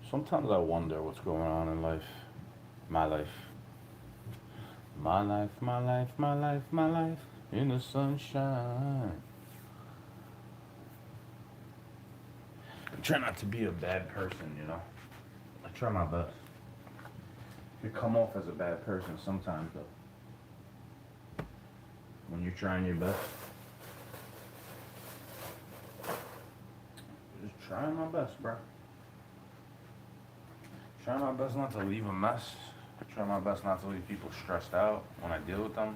Sometimes I wonder what's going on in life. My life. My life, my life, my life, my life. In the sunshine. I try not to be a bad person, you know? I try my best. You come off as a bad person sometimes, though. When you're trying your best. Just trying my best, bro. Try my best not to leave a mess. Try my best not to leave people stressed out when I deal with them.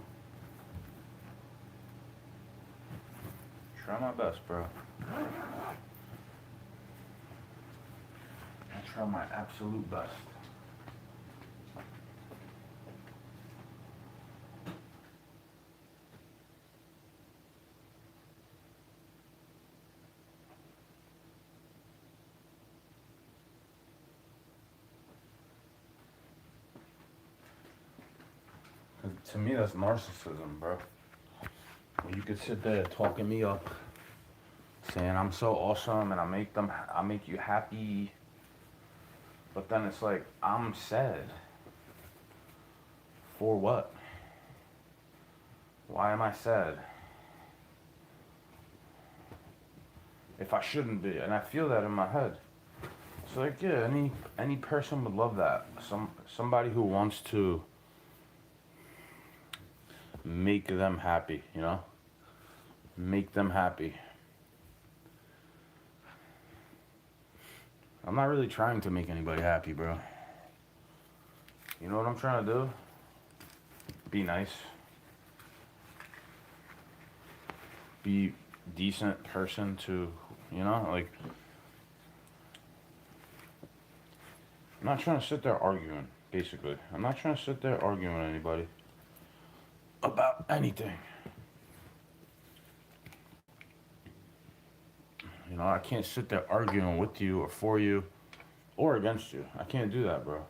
Try my best, bro. I try my absolute best. To me, that's narcissism, bro. When you could sit there talking me up, saying I'm so awesome and I make you happy, but then it's like I'm sad. For what? Why am I sad? If I shouldn't be, and I feel that in my head. It's like yeah, any person would love that. Somebody who wants to make them happy, you know? Make them happy. I'm not really trying to make anybody happy, bro. You know what I'm trying to do? Be nice. Be decent person to, you know, like I'm not trying to sit there arguing, basically. I'm not trying to sit there arguing with anybody about anything. You know, I can't sit there arguing with you or for you or against you. I can't do that, bro.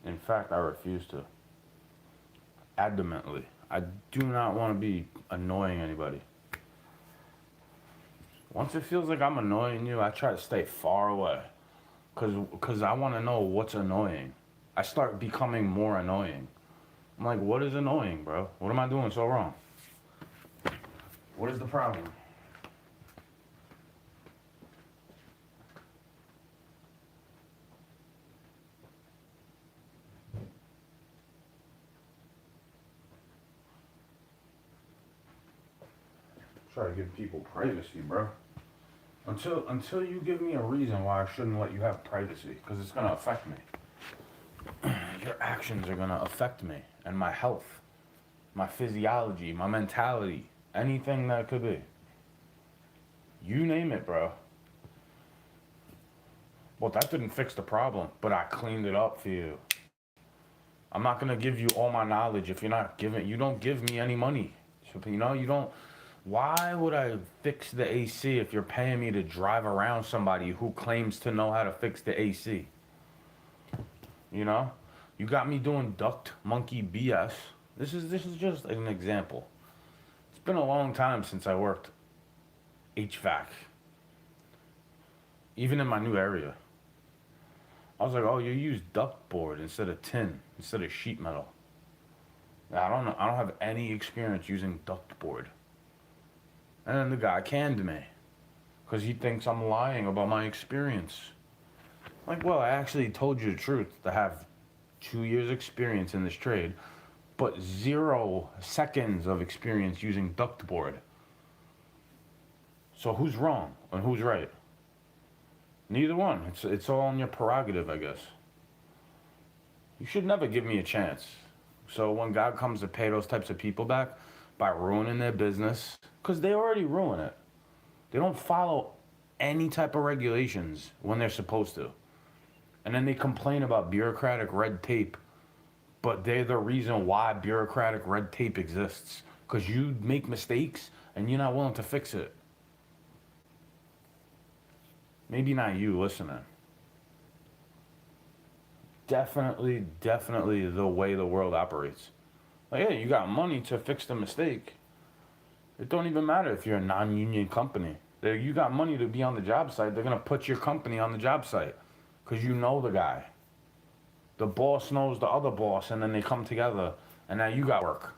In fact, I refuse to. Adamantly. I do not want to be annoying anybody. Once it feels like I'm annoying you, I try to stay far away. Cause I want to know what's annoying. I start becoming more annoying. I'm like, what is annoying, bro? What am I doing so wrong? What is the problem? Try to give people privacy, bro. Until you give me a reason why I shouldn't let you have privacy, because it's gonna affect me. Your actions are gonna affect me and my health, my physiology, my mentality, anything that could be. You name it, bro. Well, that didn't fix the problem, but I cleaned it up for you. I'm not gonna give you all my knowledge if you're not giving. You don't give me any money. So, you know, you don't. Why would I fix the AC if you're paying me to drive around somebody who claims to know how to fix the AC? You know, you got me doing duct monkey BS. This is just an example. It's been a long time since I worked HVAC, even in my new area. I was like, oh, you use duct board instead of tin, instead of sheet metal. I don't know. I don't have any experience using duct board. And then the guy canned me because he thinks I'm lying about my experience. Like, well, I actually told you the truth to have 2 years experience in this trade, but 0 seconds of experience using duct board. So who's wrong and who's right? Neither one. It's all in your prerogative, I guess. You should never give me a chance. So when God comes to pay those types of people back by ruining their business, because they already ruin it. They don't follow. any type of regulations when they're supposed to. And then they complain about bureaucratic red tape, but they're the reason why bureaucratic red tape exists. Because you make mistakes and you're not willing to fix it. Maybe not you listening. Definitely the way the world operates. Like, yeah, you got money to fix the mistake. It don't even matter if you're a non-union company. You got money to be on the job site. They're gonna put your company on the job site because you know the guy. The boss knows the other boss, and then they come together, and now you got work.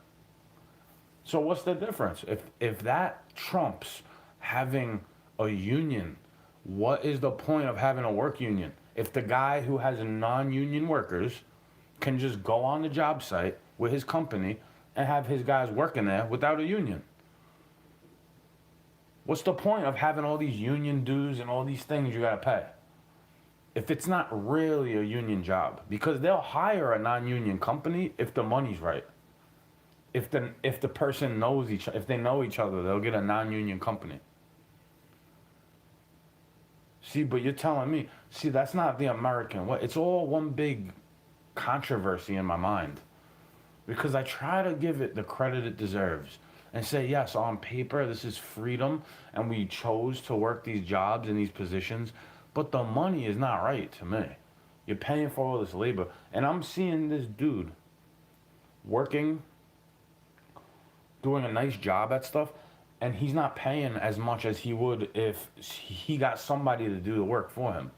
So what's the difference? If that trumps having a union, what is the point of having a work union? If the guy who has non-union workers can just go on the job site with his company and have his guys working there without a union. What's the point of having all these union dues and all these things you gotta pay? If it's not really a union job, because they'll hire a non-union company if the money's right. If the person knows if they know each other, they'll get a non-union company. See, but you're telling me, see, that's not the American way. It's all one big controversy in my mind. Because I try to give it the credit it deserves and say, yes, on paper, this is freedom, and we chose to work these jobs in these positions, but the money is not right to me. You're paying for all this labor, and I'm seeing this dude working, doing a nice job at stuff, and he's not paying as much as he would if he got somebody to do the work for him.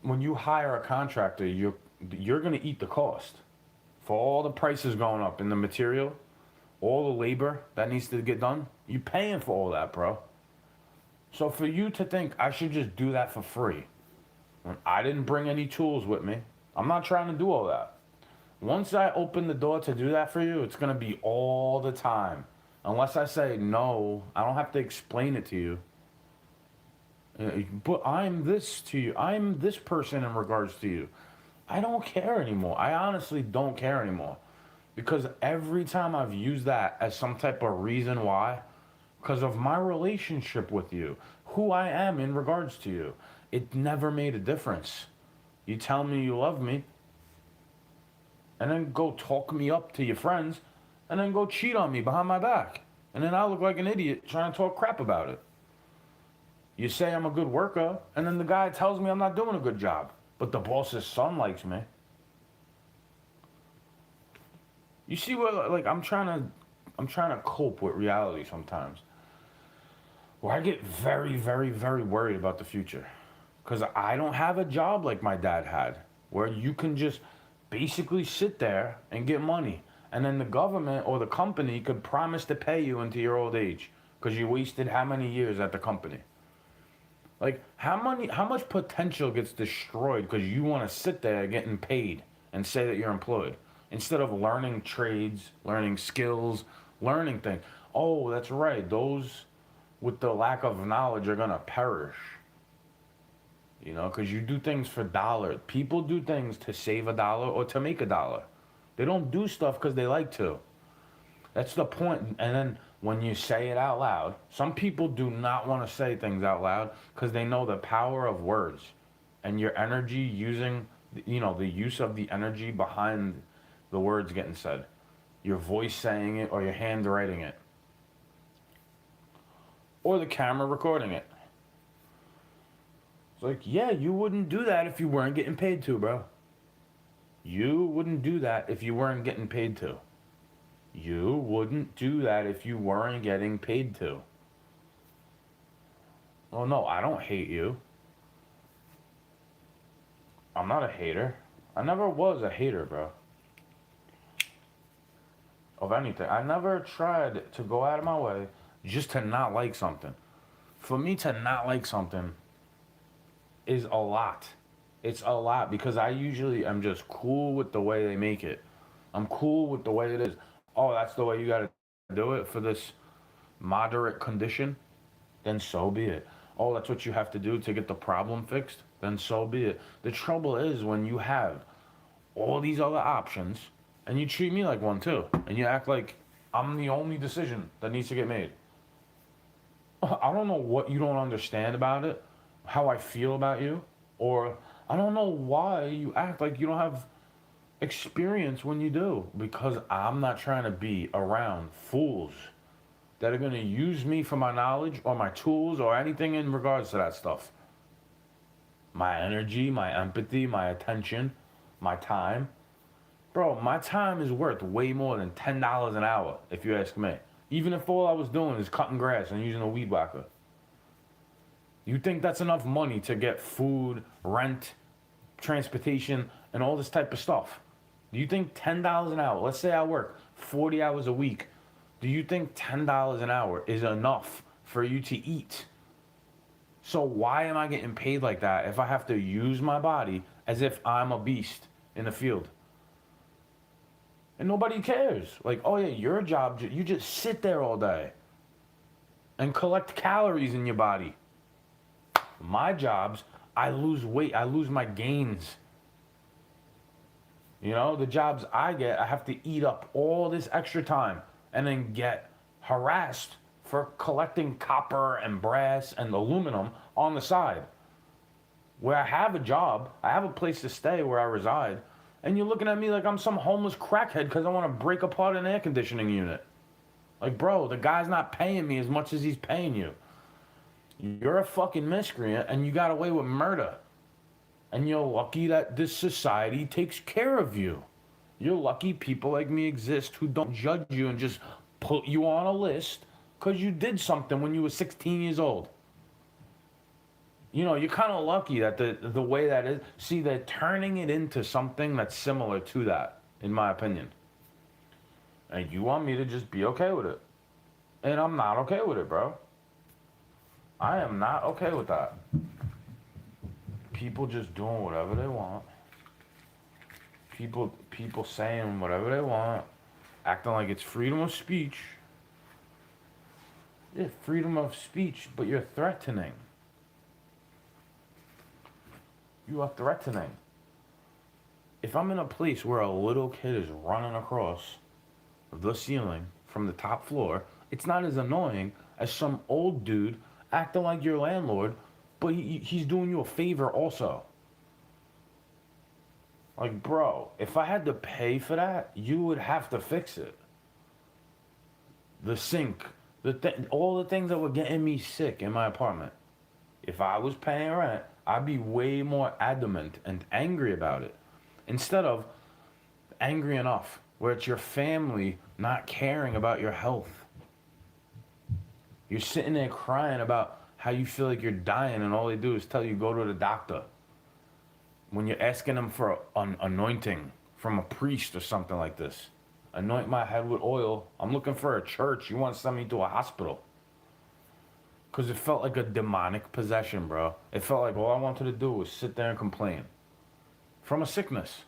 When you hire a contractor, you're going to eat the cost. For all the prices going up in the material, all the labor that needs to get done, you're paying for all that, bro. So for you to think I should just do that for free, when I didn't bring any tools with me, I'm not trying to do all that. Once I open the door to do that for you, it's going to be all the time. Unless I say no, I don't have to explain it to you. But I'm this to you. I'm this person in regards to you. I don't care anymore. I honestly don't care anymore. Because every time I've used that as some type of reason why, because of my relationship with you, who I am in regards to you, it never made a difference. You tell me you love me, and then go talk me up to your friends, and then go cheat on me behind my back. And then I look like an idiot trying to talk crap about it. You say I'm a good worker, and then the guy tells me I'm not doing a good job. But the boss's son likes me. You see what, like, I'm trying to cope with reality sometimes. Where I get very, very, very worried about the future. Because I don't have a job like my dad had, where you can just basically sit there and get money. And then the government or the company could promise to pay you into your old age because you wasted how many years at the company. Like, how much potential gets destroyed because you want to sit there getting paid and say that you're employed instead of learning trades, learning skills, learning things. Oh, that's right. Those with the lack of knowledge are going to perish. You know, because you do things for dollars. People do things to save a dollar or to make a dollar. They don't do stuff because they like to. That's the point. And then when you say it out loud, some people do not want to say things out loud because they know the power of words and your energy using, you know, the use of the energy behind the words getting said. Your voice saying it or your hand writing it. Or the camera recording it. It's like, yeah, you wouldn't do that if you weren't getting paid to, bro. You wouldn't do that if you weren't getting paid to. You wouldn't do that if you weren't getting paid to. Oh, no, I don't hate you. I'm not a hater. I never was a hater, bro. Of anything. I never tried to go out of my way just to not like something. For me to not like something is a lot. It's a lot because I usually am just cool with the way they make it. I'm cool with the way it is. Oh, that's the way you gotta do it for this moderate condition? Then so be it. Oh, that's what you have to do to get the problem fixed? Then so be it. The trouble is when you have all these other options and you treat me like one too, and you act like I'm the only decision that needs to get made. I don't know what you don't understand about it, how I feel about you, or I don't know why you act like you don't have experience when you do. Because I'm not trying to be around fools that are going to use me for my knowledge or my tools or anything in regards to that stuff. My energy, my empathy, my attention, my time. Bro, my time is worth way more than $10 an hour, if you ask me. Even if all I was doing is cutting grass and using a weed whacker. You think that's enough money to get food, rent, transportation, and all this type of stuff? Do you think $10 an hour, let's say I work 40 hours a week, do you think $10 an hour is enough for you to eat? So why am I getting paid like that if I have to use my body as if I'm a beast in the field? And nobody cares. Like, oh yeah, your job, you just sit there all day and collect calories in your body. My jobs, I lose weight, I lose my gains. You know, the jobs I get, I have to eat up all this extra time and then get harassed for collecting copper and brass and aluminum on the side. Where I have a job, I have a place to stay where I reside, and you're looking at me like I'm some homeless crackhead because I want to break apart an air conditioning unit. Like, bro, the guy's not paying me as much as he's paying you. You're a fucking miscreant and you got away with murder. And you're lucky that this society takes care of you. You're lucky people like me exist who don't judge you and just put you on a list because you did something when you were 16 years old. You know, you're kind of lucky that the way that is. See, they're turning it into something that's similar to that, in my opinion. And you want me to just be okay with it. And I'm not okay with it, bro. I am not okay with that. People just doing whatever they want. People saying whatever they want. Acting like it's freedom of speech. Yeah, freedom of speech, but you're threatening. You are threatening. If I'm in a place where a little kid is running across the ceiling from the top floor, it's not as annoying as some old dude acting like your landlord, but he's doing you a favor also. Like, bro, if I had to pay for that, you would have to fix it. The sink, all the things that were getting me sick in my apartment. If I was paying rent, I'd be way more adamant and angry about it. Instead of angry enough, where it's your family not caring about your health. You're sitting there crying about how you feel like you're dying and all they do is tell you go to the doctor. When you're asking them for an anointing from a priest or something like this. Anoint my head with oil. I'm looking for a church. You want to send me to a hospital. Because it felt like a demonic possession, bro. It felt like all I wanted to do was sit there and complain. From a sickness.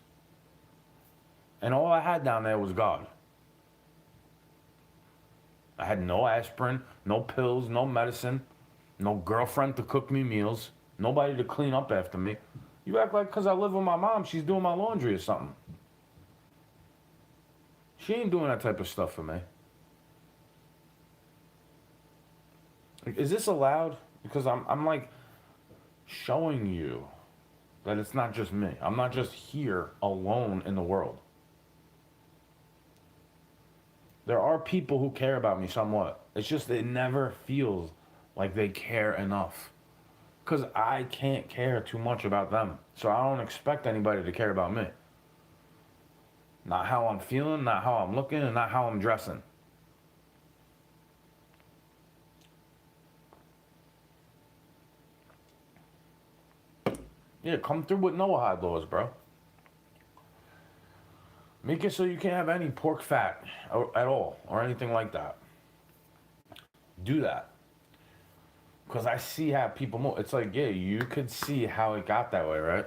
And all I had down there was God. I had no aspirin, no pills, no medicine, no girlfriend to cook me meals, nobody to clean up after me. You act like because I live with my mom, she's doing my laundry or something. She ain't doing that type of stuff for me. Is this allowed? Because I'm like showing you that it's not just me. I'm not just here alone in the world. There are people who care about me somewhat. It's just it never feels like they care enough. Because I can't care too much about them. So I don't expect anybody to care about me. Not how I'm feeling, not how I'm looking, and not how I'm dressing. Yeah, come through with Noahide laws, bro. Make it so you can't have any pork fat at all or anything like that. Do that. Because I see how people move. It's like, yeah, you could see how it got that way, right?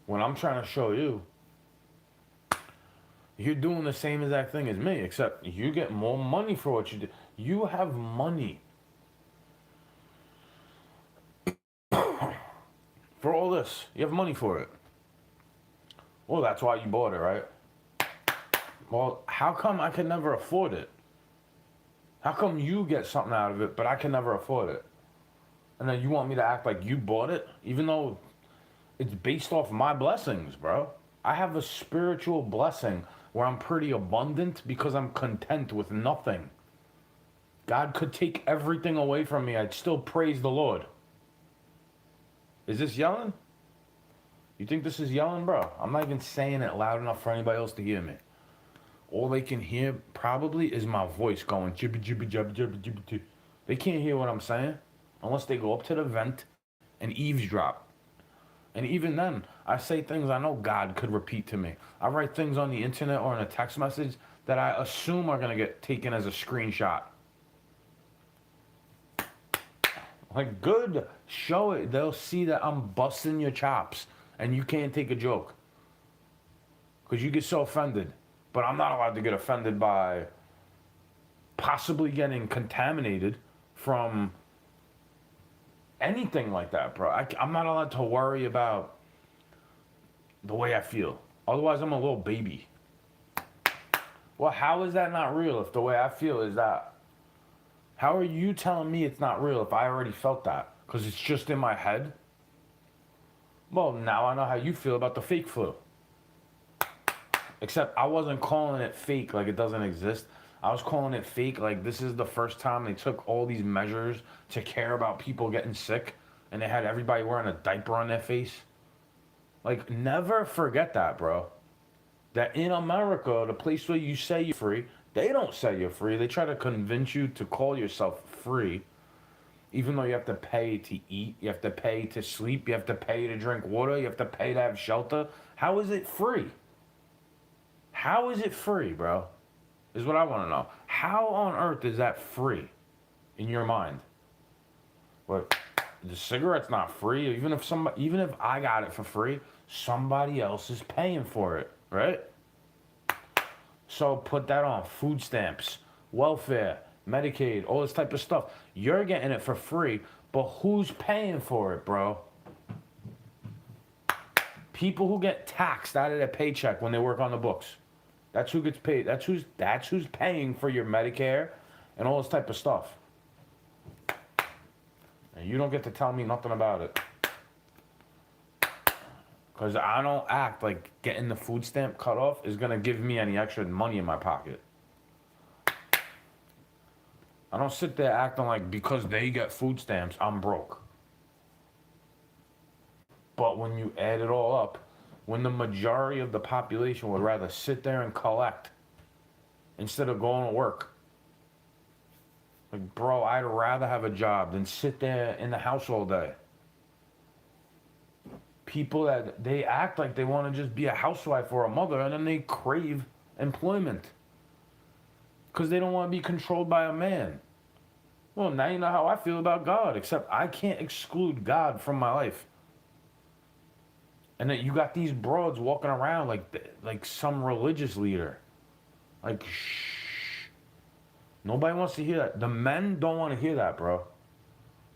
When I'm trying to show you, you're doing the same exact thing as me, except you get more money for what you do. You have money. For all this. You have money for it. Well, that's why you bought it, right? Well, how come I could never afford it? How come you get something out of it, but I can never afford it? And then you want me to act like you bought it, even though it's based off my blessings, bro. I have a spiritual blessing where I'm pretty abundant because I'm content with nothing. God could take everything away from me. I'd still praise the Lord. Is this yelling? You think this is yelling, bro? I'm not even saying it loud enough for anybody else to hear me. All they can hear probably is my voice going jibby jibby jibby jibby jibby jibby. They can't hear what I'm saying unless they go up to the vent and eavesdrop. And even then, I say things I know God could repeat to me. I write things on the internet or in a text message that I assume are going to get taken as a screenshot. Like, good, show it. They'll see that I'm busting your chops and you can't take a joke. Because you get so offended. But I'm not allowed to get offended by possibly getting contaminated from anything like that, bro. I'm not allowed to worry about the way I feel. Otherwise, I'm a little baby. Well, how is that not real if the way I feel is that? How are you telling me it's not real if I already felt that? Because it's just in my head? Well, now I know how you feel about the fake flu. Except I wasn't calling it fake like it doesn't exist. I was calling it fake like this is the first time they took all these measures to care about people getting sick and they had everybody wearing a diaper on their face. Like, never forget that, bro. That in America, the place where you say you're free, they don't say you're free. They try to convince you to call yourself free, even though you have to pay to eat, you have to pay to sleep, you have to pay to drink water, you have to pay to have shelter. How is it free? How is it free, bro? Is what I want to know. How on earth is that free in your mind? What? The cigarette's not free. Even if I got it for free, somebody else is paying for it, right? So put that on food stamps, welfare, Medicaid, all this type of stuff. You're getting it for free, but who's paying for it, bro? People who get taxed out of their paycheck when they work on the books. That's who gets paid. That's who's paying for your Medicare and all this type of stuff. And you don't get to tell me nothing about it. Because I don't act like getting the food stamp cut off is going to give me any extra money in my pocket. I don't sit there acting like because they get food stamps, I'm broke. But when you add it all up, when the majority of the population would rather sit there and collect instead of going to work. Like, bro, I'd rather have a job than sit there in the house all day. People that they act like they want to just be a housewife or a mother and then they crave employment because they don't want to be controlled by a man. Well, now you know how I feel about God, except I can't exclude God from my life. And that you got these broads walking around like some religious leader. Like, shh. Nobody wants to hear that. The men don't want to hear that, bro.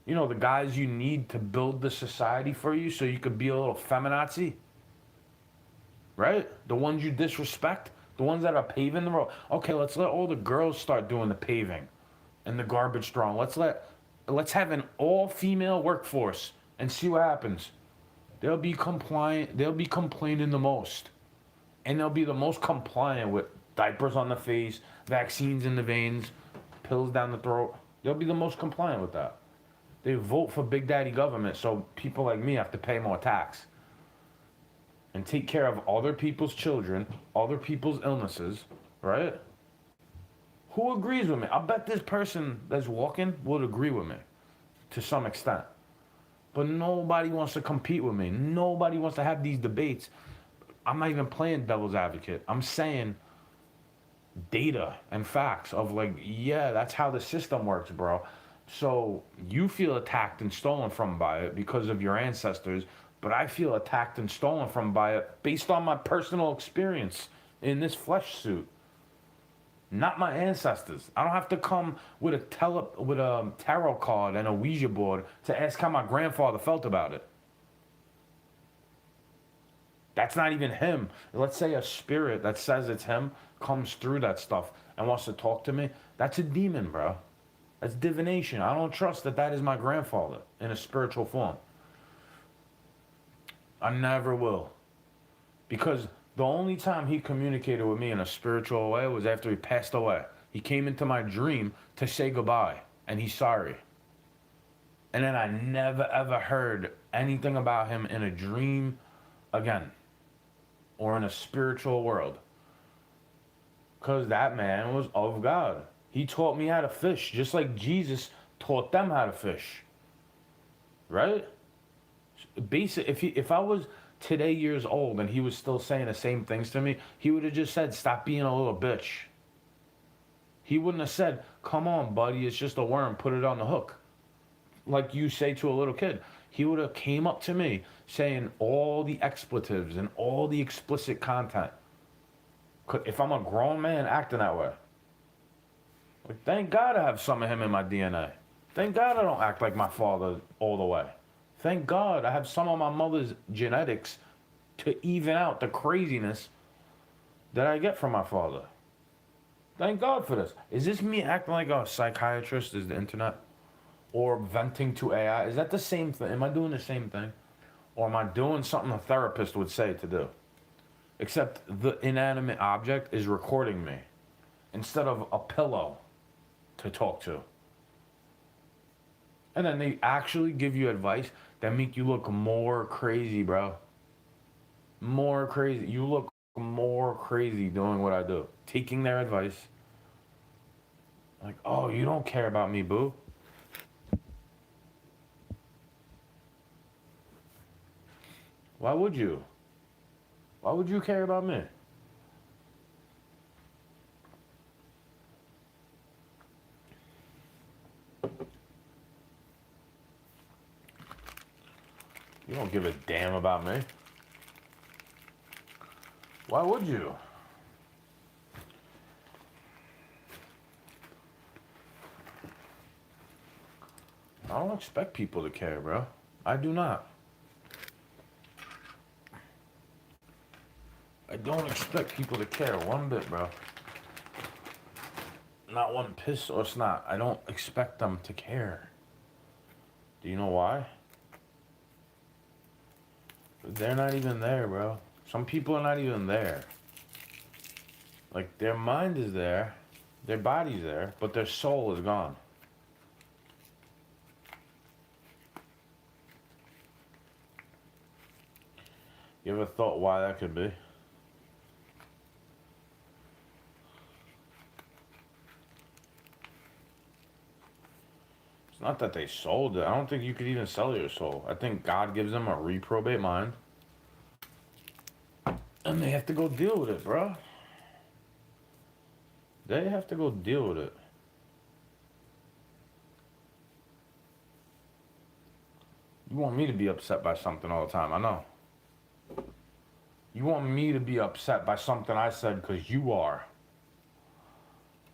You know, the guys you need to build the society for you so you could be a little feminazi. Right? The ones you disrespect. The ones that are paving the road. Okay, let's let all the girls start doing the paving and the garbage throwing. Let's have an all-female workforce and see what happens. They'll be compliant. They'll be complaining the most. And they'll be the most compliant with diapers on the face, vaccines in the veins, pills down the throat. They'll be the most compliant with that. They vote for Big Daddy government, so people like me have to pay more tax. And take care of other people's children, other people's illnesses, right? Who agrees with me? I bet this person that's walking would agree with me to some extent. But nobody wants to compete with me. Nobody wants to have these debates. I'm not even playing devil's advocate. I'm saying data and facts of like, yeah, that's how the system works, bro. So you feel attacked and stolen from by it because of your ancestors, but I feel attacked and stolen from by it based on my personal experience in this flesh suit. Not my ancestors. I don't have to come with a tarot card and a Ouija board to ask how my grandfather felt about it. That's not even him. Let's say a spirit that says it's him comes through that stuff and wants to talk to me, that's a demon, bro. That's divination. I don't trust that that is my grandfather in a spiritual form. I never will. Because the only time he communicated with me in a spiritual way was after he passed away. He came into my dream to say goodbye, and he's sorry. And then I never ever heard anything about him in a dream again, or in a spiritual world. Because that man was of God. He taught me how to fish, just like Jesus taught them how to fish. Right? Basic. If I was today years old and he was still saying the same things to me, he would have just said, "Stop being a little bitch." He wouldn't have said, "Come on, buddy, it's just a worm, put it on the hook," like you say to a little kid. He would have came up to me saying all the expletives and all the explicit content. If I'm a grown man acting that way, like, thank God I have some of him in my DNA. Thank God I don't act like my father all the way. Thank God I have some of my mother's genetics to even out the craziness that I get from my father. Thank God for this. Is this me acting like a psychiatrist? Is the internet? Or venting to AI? Is that the same thing? Am I doing the same thing? Or am I doing something a therapist would say to do? Except the inanimate object is recording me instead of a pillow to talk to. And then they actually give you advice that make you look more crazy, bro. More crazy. You look more crazy doing what I do. Taking their advice. Like, oh, you don't care about me, boo. Why would you? Why would you care about me? You don't give a damn about me. Why would you? I don't expect people to care, bro. I do not. I don't expect people to care one bit, bro. Not one piss or snot. I don't expect them to care. Do you know why? They're not even there, bro. Some people are not even there. Like, their mind is there, their body's there, but their soul is gone. You ever thought why that could be? It's not that they sold it. I don't think you could even sell your soul. I think God gives them a reprobate mind. And they have to go deal with it, bro. They have to go deal with it. You want me to be upset by something all the time, I know. You want me to be upset by something I said because you are.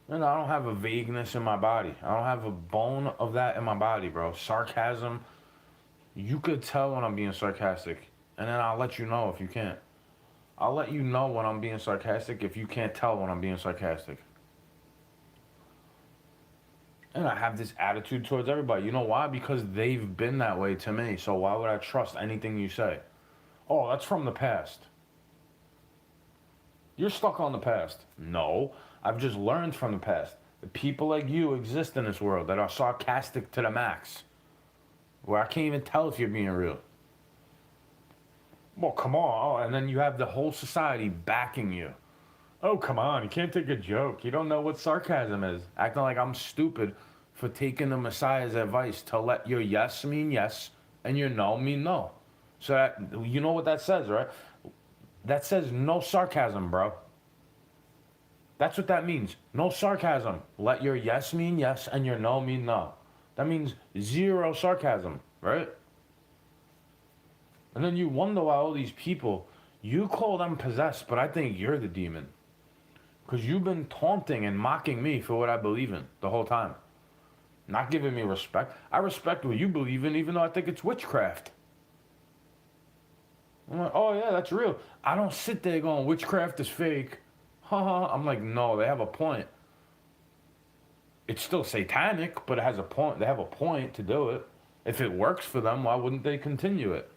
You know, I don't have a vagueness in my body. I don't have a bone of that in my body, bro. Sarcasm, you could tell when I'm being sarcastic. And then I'll let you know if you can't. I'll let you know when I'm being sarcastic if you can't tell when I'm being sarcastic. And I have this attitude towards everybody. You know why? Because they've been that way to me. So why would I trust anything you say? Oh, that's from the past. You're stuck on the past. No, I've just learned from the past. The people like you exist in this world that are sarcastic to the max. Where I can't even tell if you're being real. Well, come on. Oh, and then you have the whole society backing you. Oh, come on. You can't take a joke. You don't know what sarcasm is. Acting like I'm stupid for taking the Messiah's advice to let your yes mean yes and your no mean no. So that, you know what that says, right? That says no sarcasm, bro. That's what that means. No sarcasm. Let your yes mean yes and your no mean no. That means zero sarcasm, right? And then you wonder why all these people, you call them possessed, but I think you're the demon. Because you've been taunting and mocking me for what I believe in the whole time. Not giving me respect. I respect what you believe in, even though I think it's witchcraft. I'm like, oh yeah, that's real. I don't sit there going, witchcraft is fake. I'm like, no, they have a point. It's still satanic, but it has a point. They have a point to do it. If it works for them, why wouldn't they continue it?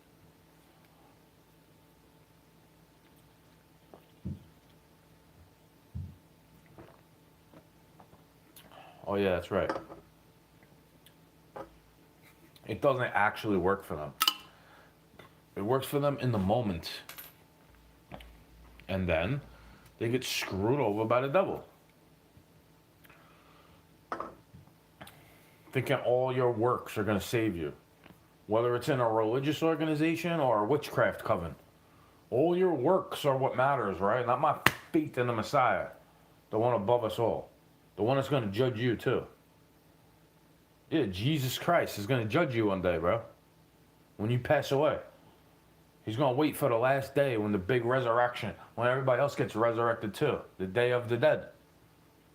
Oh yeah, that's right. It doesn't actually work for them. It works for them in the moment. And then they get screwed over by the devil. Thinking all your works are going to save you. Whether it's in a religious organization or a witchcraft coven. All your works are what matters, right? Not my faith in the Messiah. The one above us all. The one that's going to judge you too. Yeah, Jesus Christ is going to judge you one day, bro. When you pass away. He's going to wait for the last day when the big resurrection, when everybody else gets resurrected too. The day of the dead.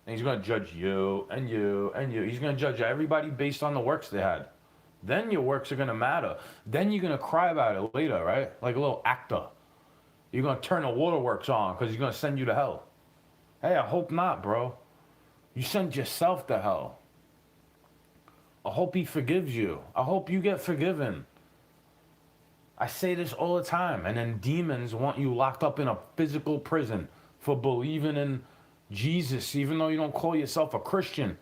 And he's going to judge you and you and you. He's going to judge everybody based on the works they had. Then your works are going to matter. Then you're going to cry about it later, right? Like a little actor. You're going to turn the waterworks on because he's going to send you to hell. Hey, I hope not, bro. You send yourself to hell. I hope he forgives you. I hope you get forgiven. I say this all the time. And then demons want you locked up in a physical prison for believing in Jesus, even though you don't call yourself a Christian.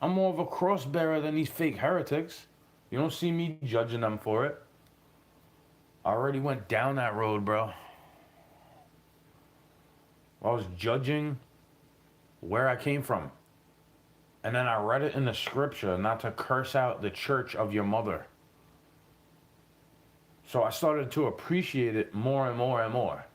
I'm more of a cross bearer than these fake heretics. You don't see me judging them for it. I already went down that road, bro. I was judging where I came from. And then I read it in the scripture not to curse out the church of your mother. So I started to appreciate it more and more and more.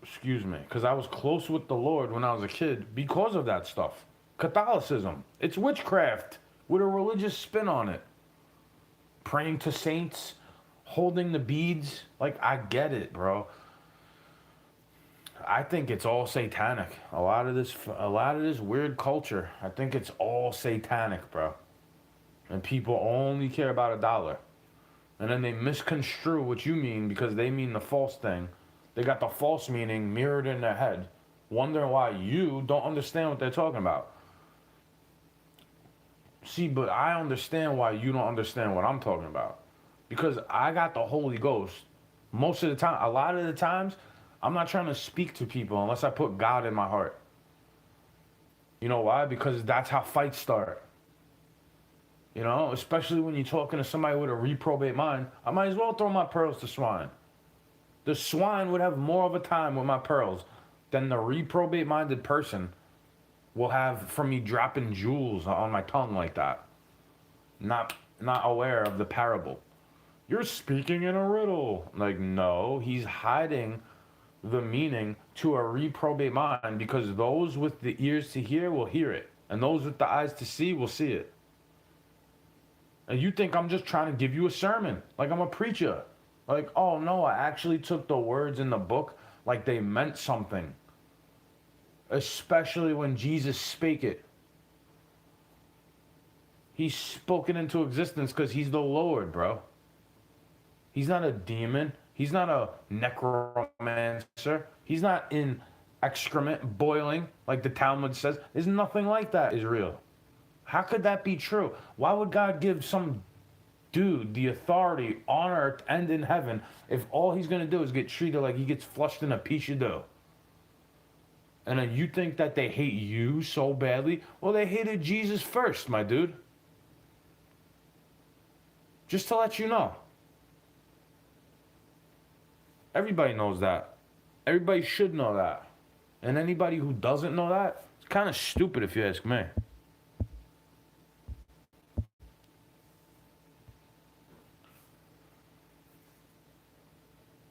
Excuse me. Because I was close with the Lord when I was a kid because of that stuff. Catholicism. It's witchcraft with a religious spin on it. Praying to saints. Holding the beads. Like, I get it, bro. I think it's all satanic. A lot of this weird culture, I think it's all satanic, bro. And people only care about $1. And then they misconstrue what you mean because they mean the false thing. They got the false meaning mirrored in their head, wondering why you don't understand what they're talking about. See, but I understand why you don't understand what I'm talking about. Because I got the Holy Ghost. Most of the time, a lot of the times, I'm not trying to speak to people unless I put God in my heart. You know why? Because that's how fights start. You know, especially when you're talking to somebody with a reprobate mind, I might as well throw my pearls to swine. The swine would have more of a time with my pearls than the reprobate-minded person will have from me dropping jewels on my tongue like that. Not aware of the parable. You're speaking in a riddle. Like, no, he's hiding the meaning to a reprobate mind because those with the ears to hear will hear it. And those with the eyes to see will see it. And you think I'm just trying to give you a sermon, like I'm a preacher. Like, oh no, I actually took the words in the book like they meant something. Especially when Jesus spake it. He's spoken into existence because he's the Lord, bro. He's not a demon. He's not a necromancer. He's not in excrement boiling like the Talmud says. There's nothing like that is real. How could that be true? Why would God give some dude the authority on earth and in heaven if all he's going to do is get treated like he gets flushed in a piece of dough? And then you think that they hate you so badly? Well, they hated Jesus first, my dude. Just to let you know. Everybody knows that. Everybody should know that. And anybody who doesn't know that, it's kind of stupid if you ask me.